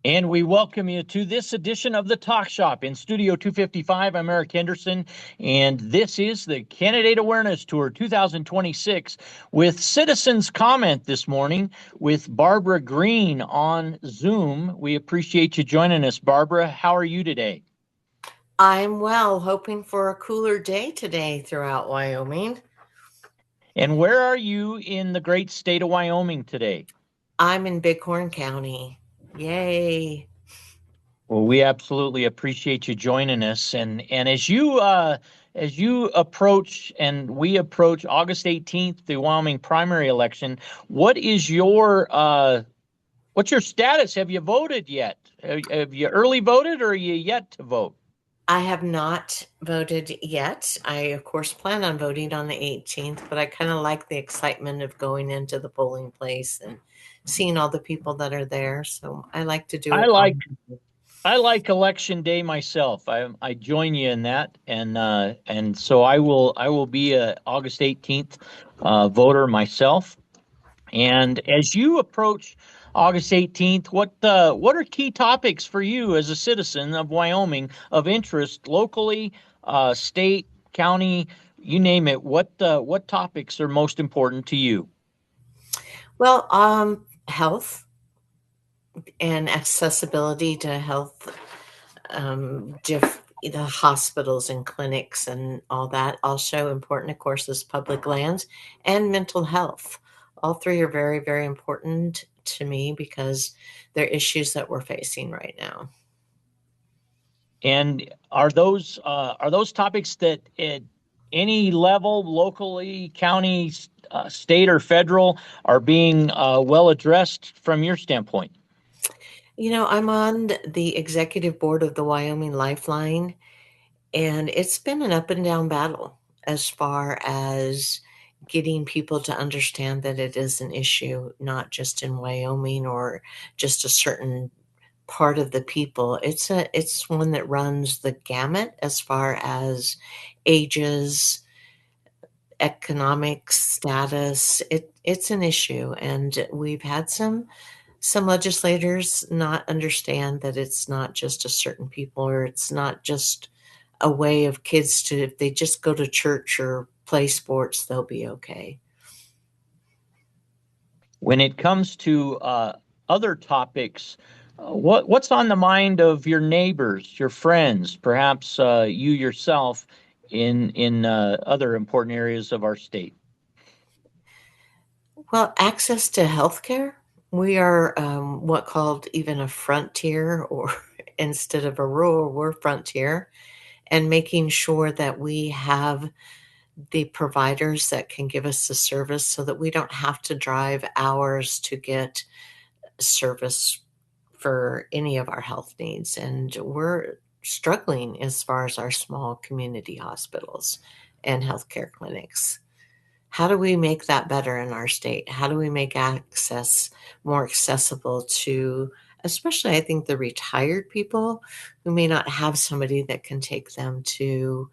And we welcome you to this edition of the Talk Shop in Studio 255. I'm Eric Henderson, and this is the Candidate Awareness Tour 2026 with Citizens Comment this morning with Barbara Green on Zoom. We appreciate you joining us, Barbara. How are you today? I'm well, hoping for a cooler day today throughout Wyoming. And where are you in the great state of Wyoming today? I'm in Bighorn County. Yay. Well, we absolutely appreciate you joining us. And as you approach and we approach August 18th, the Wyoming primary election, what's your status? Have you voted yet? Have you early voted or are you yet to vote? I have not voted yet. I, of course, plan on voting on the 18th, but I kind of like the excitement of going into the polling place and seeing all the people that are there. So I like to do I it like on. I like election day myself. I join you in that, and so I will be a August 18th voter myself. And as you approach August 18th, what are key topics for you as a citizen of Wyoming of interest locally, state, county, you name it? What topics are most important to you? Well, health and accessibility to health, the hospitals and clinics and all that. Also important, of course, is public lands and mental health. All three are very, very important to me because they're issues that we're facing right now. And are those topics that at any level, locally, county, state, or federal, are being well addressed from your standpoint? I'm on the executive board of the Wyoming Lifeline, and it's been an up and down battle as far as getting people to understand that it is an issue, not just in Wyoming or just a certain part of the people. It's one that runs the gamut as far as ages, economic status. It's an issue, and we've had some legislators not understand that it's not just a certain people, or it's not just a way of kids to, if they just go to church or play sports, they'll be okay. When it comes to other topics, what's on the mind of your neighbors, your friends, perhaps you yourself in other important areas of our state? Well, access to healthcare. We are what called even a frontier, or instead of a rural, we're frontier, and making sure that we have the providers that can give us the service so that we don't have to drive hours to get service for any of our health needs. And we're struggling as far as our small community hospitals and healthcare clinics. How do we make that better in our state? How do we make access more accessible to, especially, I think, the retired people who may not have somebody that can take them to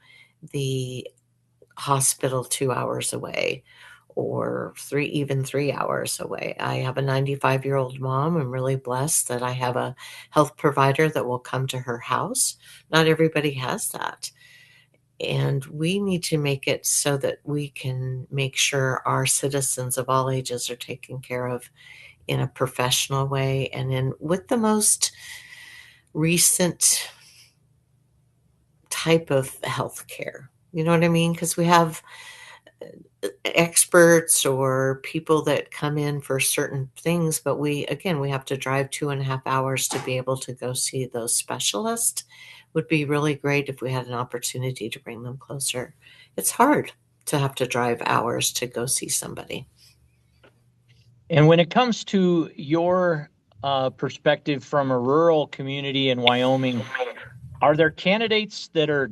the hospital 2 hours away, or even 3 hours away? I have a 95-year-old mom. I'm really blessed that I have a health provider that will come to her house. Not everybody has that. And we need to make it so that we can make sure our citizens of all ages are taken care of in a professional way, and in with the most recent type of health care. You know what I mean? Because we have experts or people that come in for certain things, but we have to drive 2.5 hours to be able to go see those specialists. Would be really great if we had an opportunity to bring them closer. It's hard to have to drive hours to go see somebody. And when it comes to your perspective from a rural community in Wyoming, are there candidates that are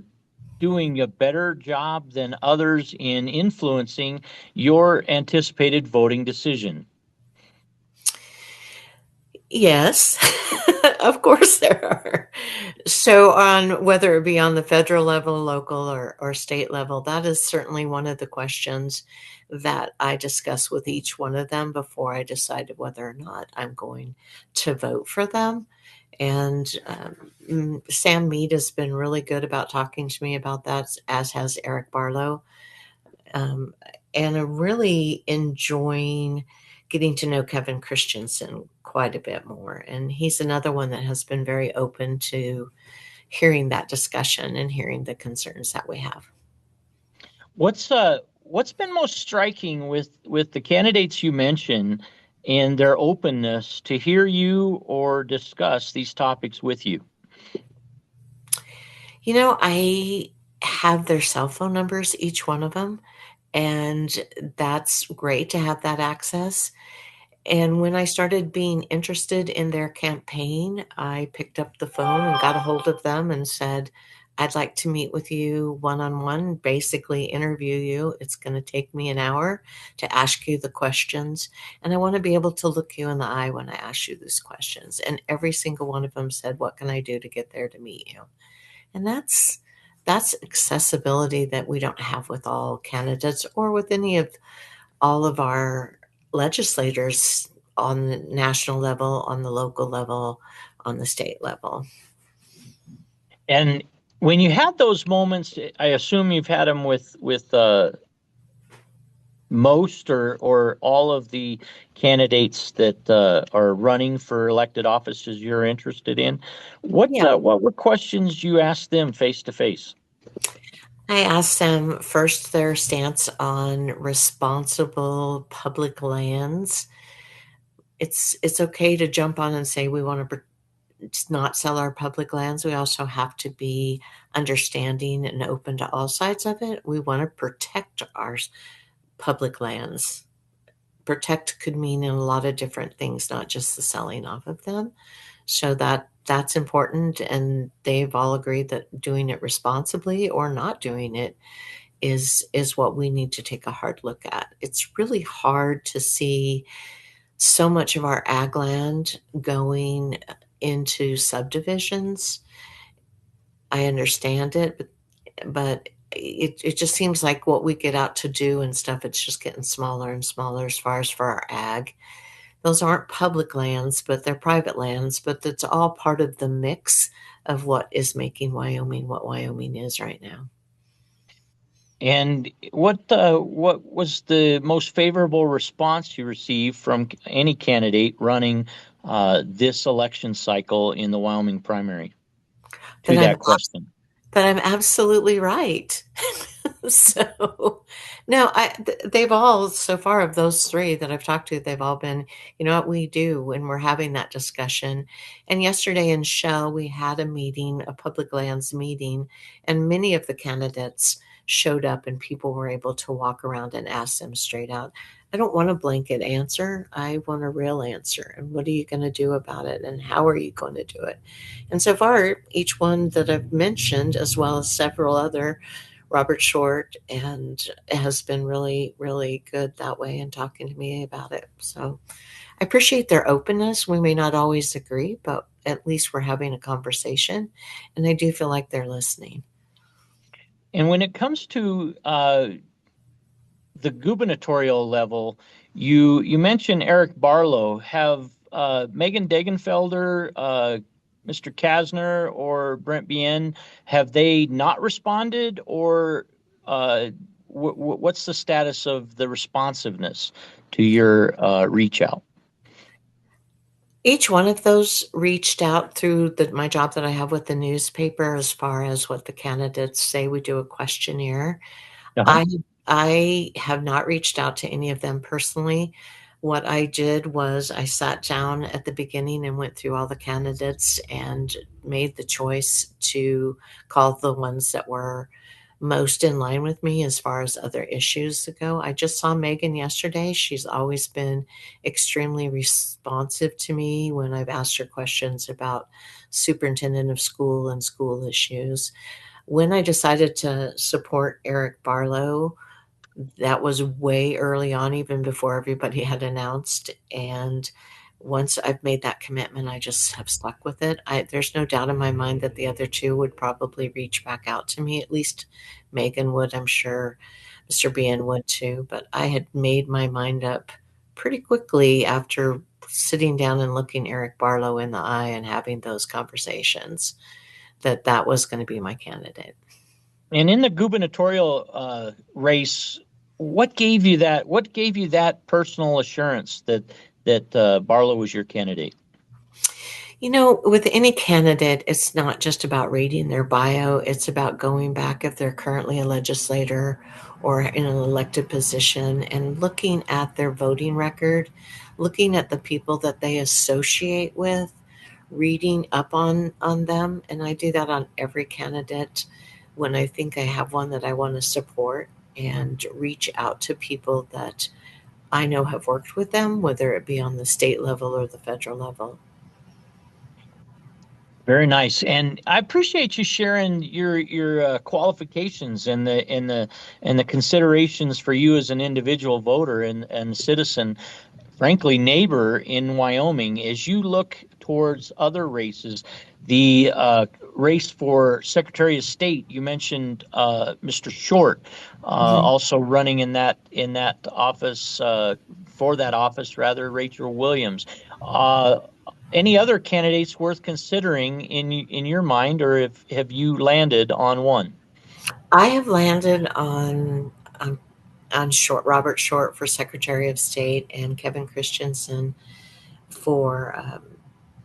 doing a better job than others in influencing your anticipated voting decision? Yes, of course there are. So, on whether it be on the federal level, local, or state level, that is certainly one of the questions that I discuss with each one of them before I decide whether or not I'm going to vote for them. And Sam Mead has been really good about talking to me about that, as has Eric Barlow. Um, and I'm really enjoying getting to know Kevin Christensen quite a bit more. And he's another one that has been very open to hearing that discussion and hearing the concerns that we have. What's been most striking with the candidates you mentioned and their openness to hear you or discuss these topics with you? I have their cell phone numbers, each one of them, and that's great to have that access. And when I started being interested in their campaign, I picked up the phone and got a hold of them and said, I'd like to meet with you one on one, basically interview you. It's going to take me an hour to ask you the questions. And I want to be able to look you in the eye when I ask you these questions. And every single one of them said, what can I do to get there to meet you? And that's accessibility that we don't have with all candidates or with any of all of our legislators on the national level, on the local level, on the state level. And when you had those moments, I assume you've had them with most or all of the candidates that are running for elected offices you're interested in. Yeah. What were questions you asked them face to face? I asked them first their stance on responsible public lands. It's okay to jump on and say we want to not sell our public lands. We also have to be understanding and open to all sides of it. We want to protect our public lands. Protect could mean in a lot of different things, not just the selling off of them. So that's important, and they've all agreed that doing it responsibly or not doing it is what we need to take a hard look at. It's really hard to see so much of our ag land going into subdivisions. I understand it, but it just seems like what we get out to do and stuff, it's just getting smaller and smaller as far as for our ag. Those aren't public lands, but they're private lands, but that's all part of the mix of what is making Wyoming what Wyoming is right now. And what was the most favorable response you received from any candidate running this election cycle in the Wyoming primary That to I'm that question? that I'm absolutely right. So, no, they've all so far of those three that I've talked to, they've all been, you know what we do when we're having that discussion. And yesterday in Shell, we had a meeting, a public lands meeting, and many of the candidates showed up and people were able to walk around and ask them straight out. I don't want a blanket answer. I want a real answer. And what are you going to do about it? And how are you going to do it? And so far, each one that I've mentioned, as well as several other, Robert Short, and has been really, really good that way in talking to me about it. So I appreciate their openness. We may not always agree, but at least we're having a conversation. And I do feel like they're listening. And when it comes to the gubernatorial level, you mentioned Eric Barlow. Have Megan Degenfelder, Mr. Kasner, or Brent Bien, have they not responded, or what's the status of the responsiveness to your reach out? Each one of those reached out through my job that I have with the newspaper as far as what the candidates say. We do a questionnaire. Uh-huh. I I have not reached out to any of them personally. What I did was I sat down at the beginning and went through all the candidates and made the choice to call the ones that were most in line with me as far as other issues to go. I just saw Megan yesterday. She's always been extremely responsive to me when I've asked her questions about superintendent of school and school issues. When I decided to support Eric Barlow, that was way early on, even before everybody had announced. And once I've made that commitment, I just have stuck with it. There's no doubt in my mind that the other two would probably reach back out to me. At least Megan would, I'm sure. Mr. Bien would too. But I had made my mind up pretty quickly after sitting down and looking Eric Barlow in the eye and having those conversations that that was going to be my candidate. And in the gubernatorial race, what gave you that? What gave you that personal assurance that Barlow was your candidate? You know, with any candidate, it's not just about reading their bio, it's about going back if they're currently a legislator or in an elected position and looking at their voting record, looking at the people that they associate with, reading up on them, and I do that on every candidate when I think I have one that I want to support and reach out to people that I know have worked with them, whether it be on the state level or the federal level. Very nice, and I appreciate you sharing your qualifications and the considerations for you as an individual voter and citizen, frankly, neighbor in Wyoming. As you look towards other races, the race for Secretary of State, you mentioned Mr. Short, Mhm. also running in that office for that office, rather, Rachel Williams. Uh, any other candidates worth considering in your mind, or if have you landed on one? I have landed on on Short Robert Short for Secretary of State and Kevin Christensen for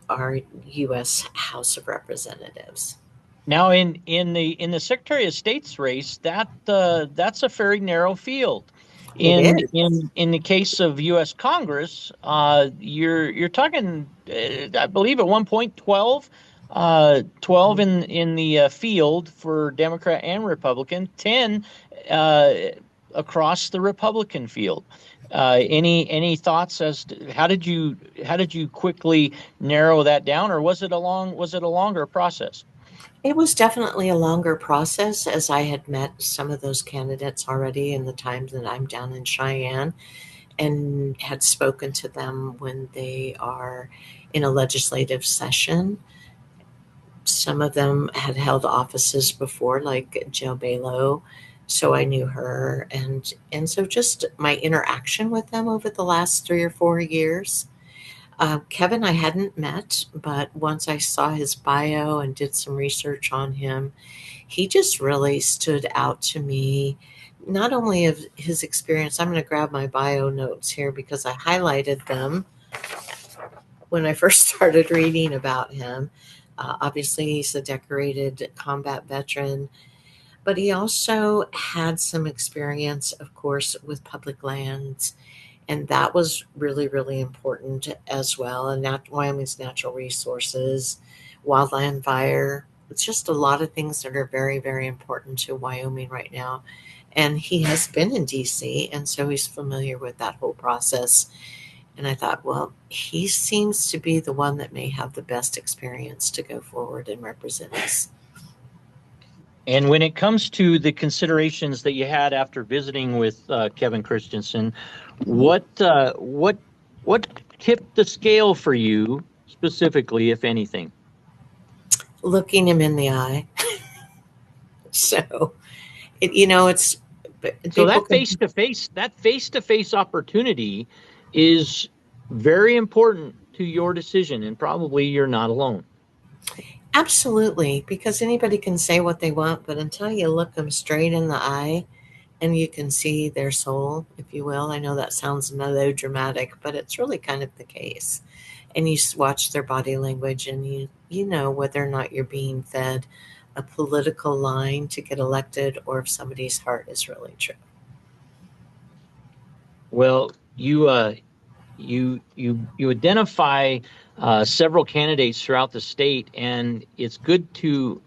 our U.S. House of Representatives. Now, in the Secretary of State's race, that's a very narrow field. It In is. in the case of U.S. Congress, you're talking, I believe, at one point 12 in the field for Democrat and Republican, 10 uh, across the Republican field. Any thoughts as to how did you quickly narrow that down, or was it a longer process? It was definitely a longer process as I had met some of those candidates already in the times that I'm down in Cheyenne and had spoken to them when they are in a legislative session. Some of them had held offices before, like Jill Balow, so I knew her, and so just my interaction with them over the last 3 or 4 years. Kevin, I hadn't met, but once I saw his bio and did some research on him, he just really stood out to me. Not only of his experience, I'm going to grab my bio notes here because I highlighted them when I first started reading about him. Obviously, he's a decorated combat veteran, but he also had some experience, of course, with public lands, and that was really, really important as well. And Wyoming's natural resources, wildland fire. It's just a lot of things that are very, very important to Wyoming right now. And he has been in DC, and so he's familiar with that whole process. And I thought, well, he seems to be the one that may have the best experience to go forward and represent us. And when it comes to the considerations that you had after visiting with Kevin Christensen, Mhm. what tipped the scale for you specifically, if anything? Looking him in the eye. So, it's So people that can. face to face opportunity is very important to your decision, and probably you're not alone. Absolutely, because anybody can say what they want, but until you look them straight in the eye and you can see their soul, if you will. I know that sounds melodramatic, but it's really kind of the case. And you watch their body language and you know whether or not you're being fed a political line to get elected or if somebody's heart is really true. Well, you identify several candidates throughout the state, and it's good to.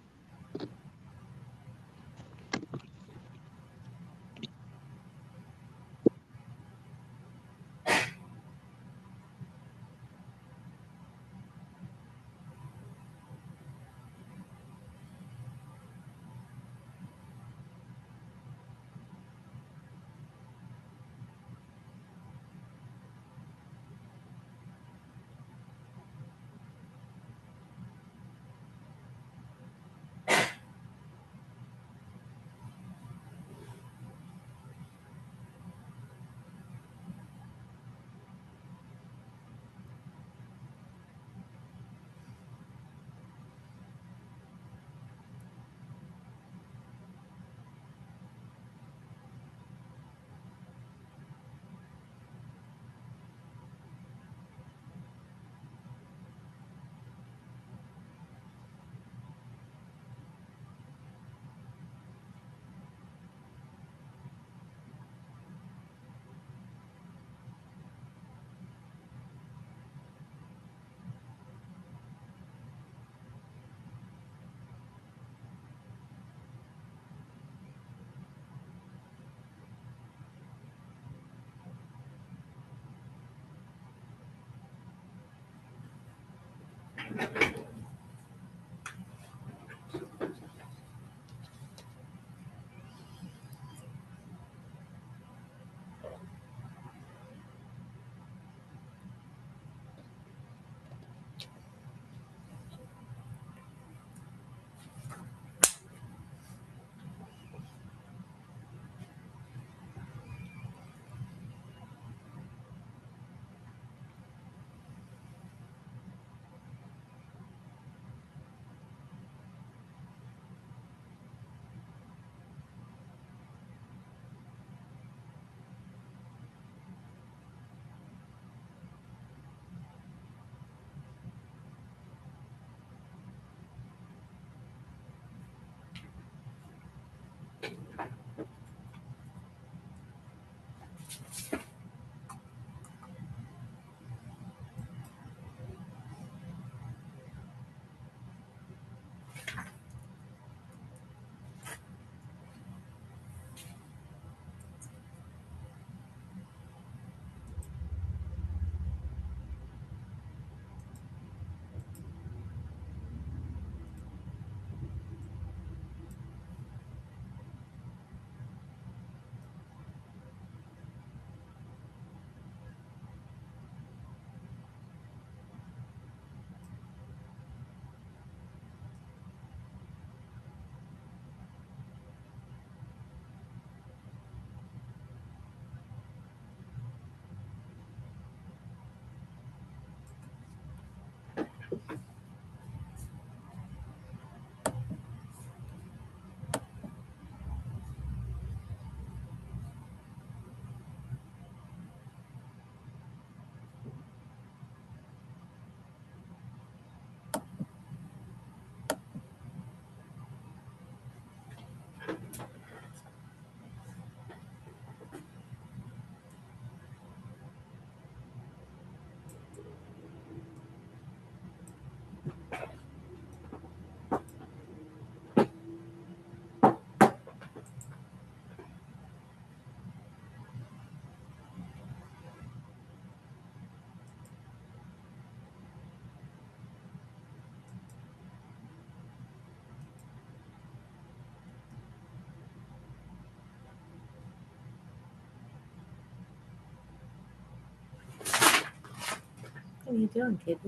What are you doing, kid?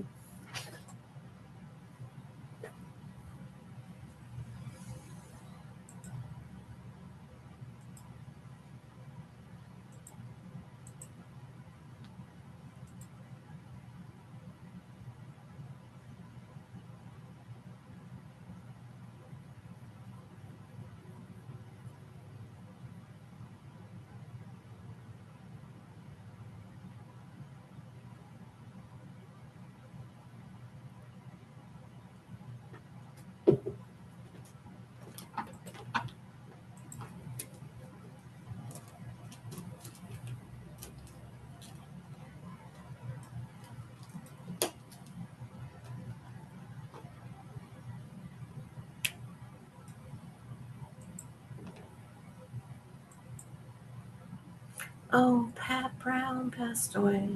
Oh, Pat Brown passed away.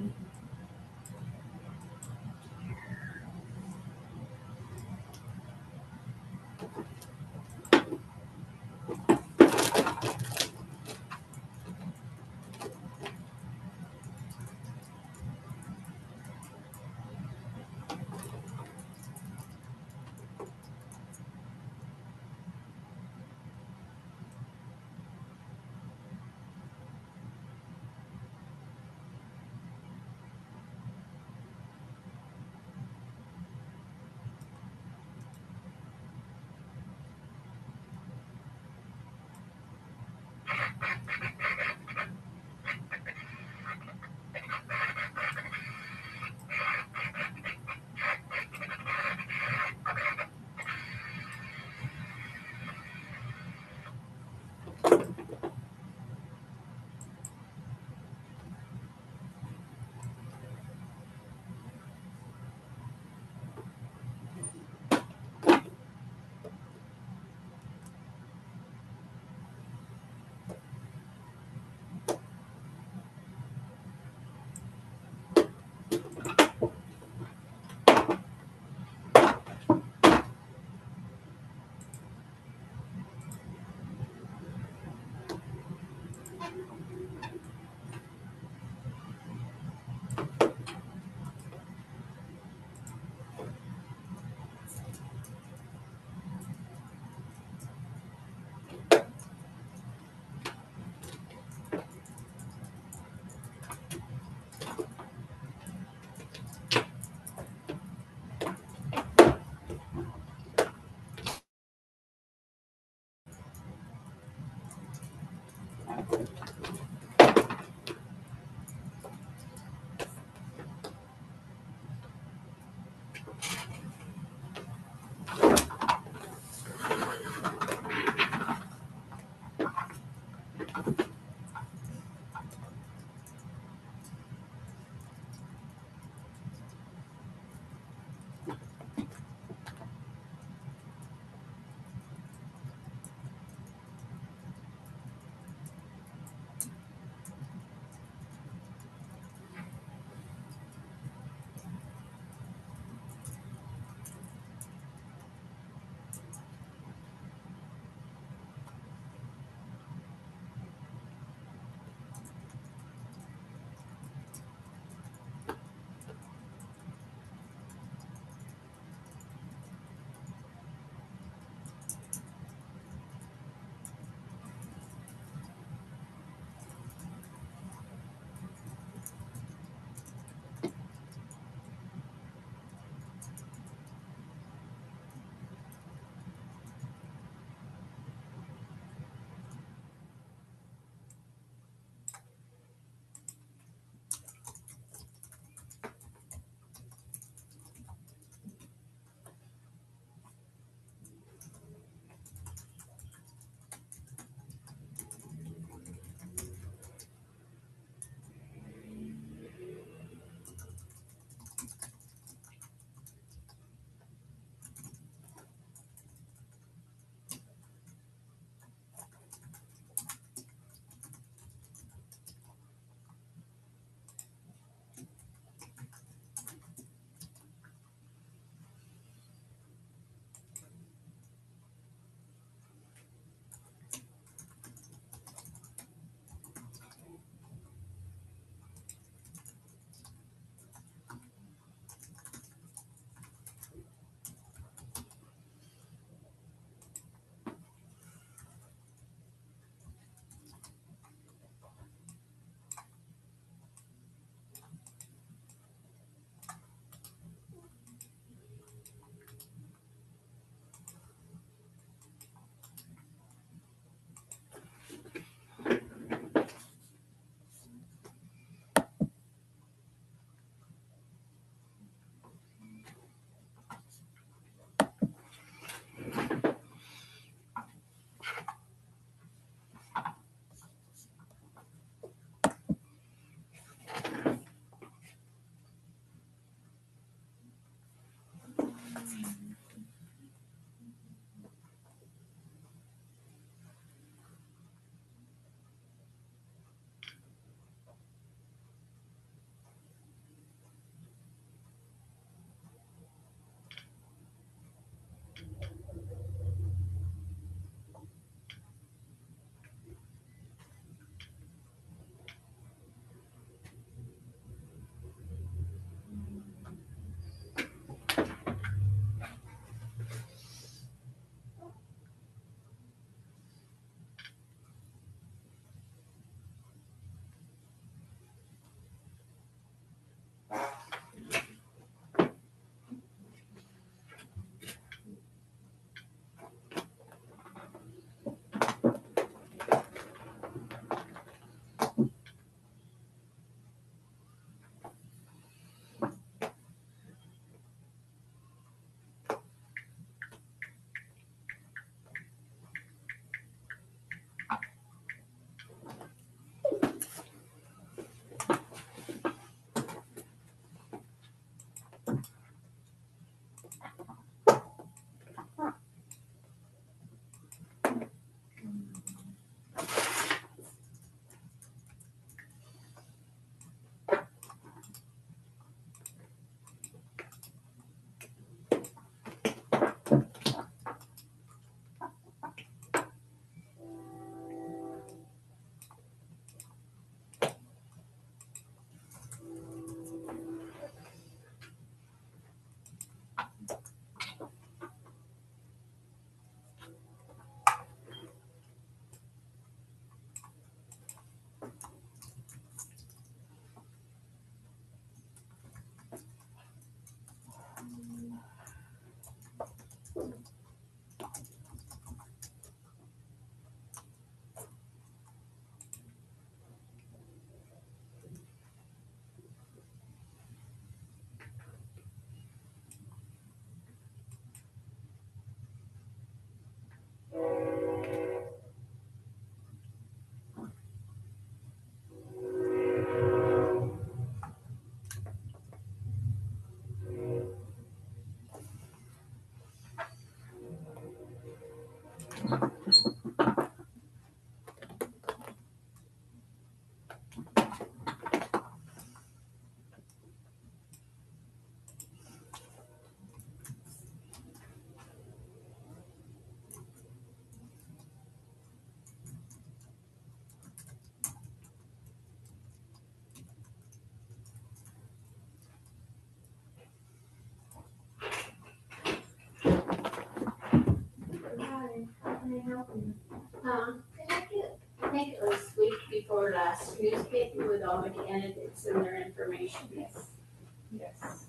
I think it was week before last, newspaper with all the candidates and their information. Yes.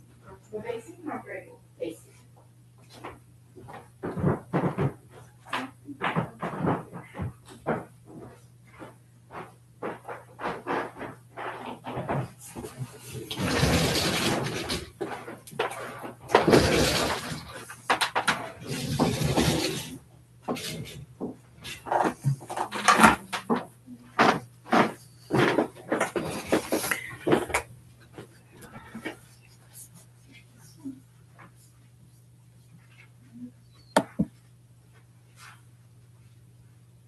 Well, they seem real grateful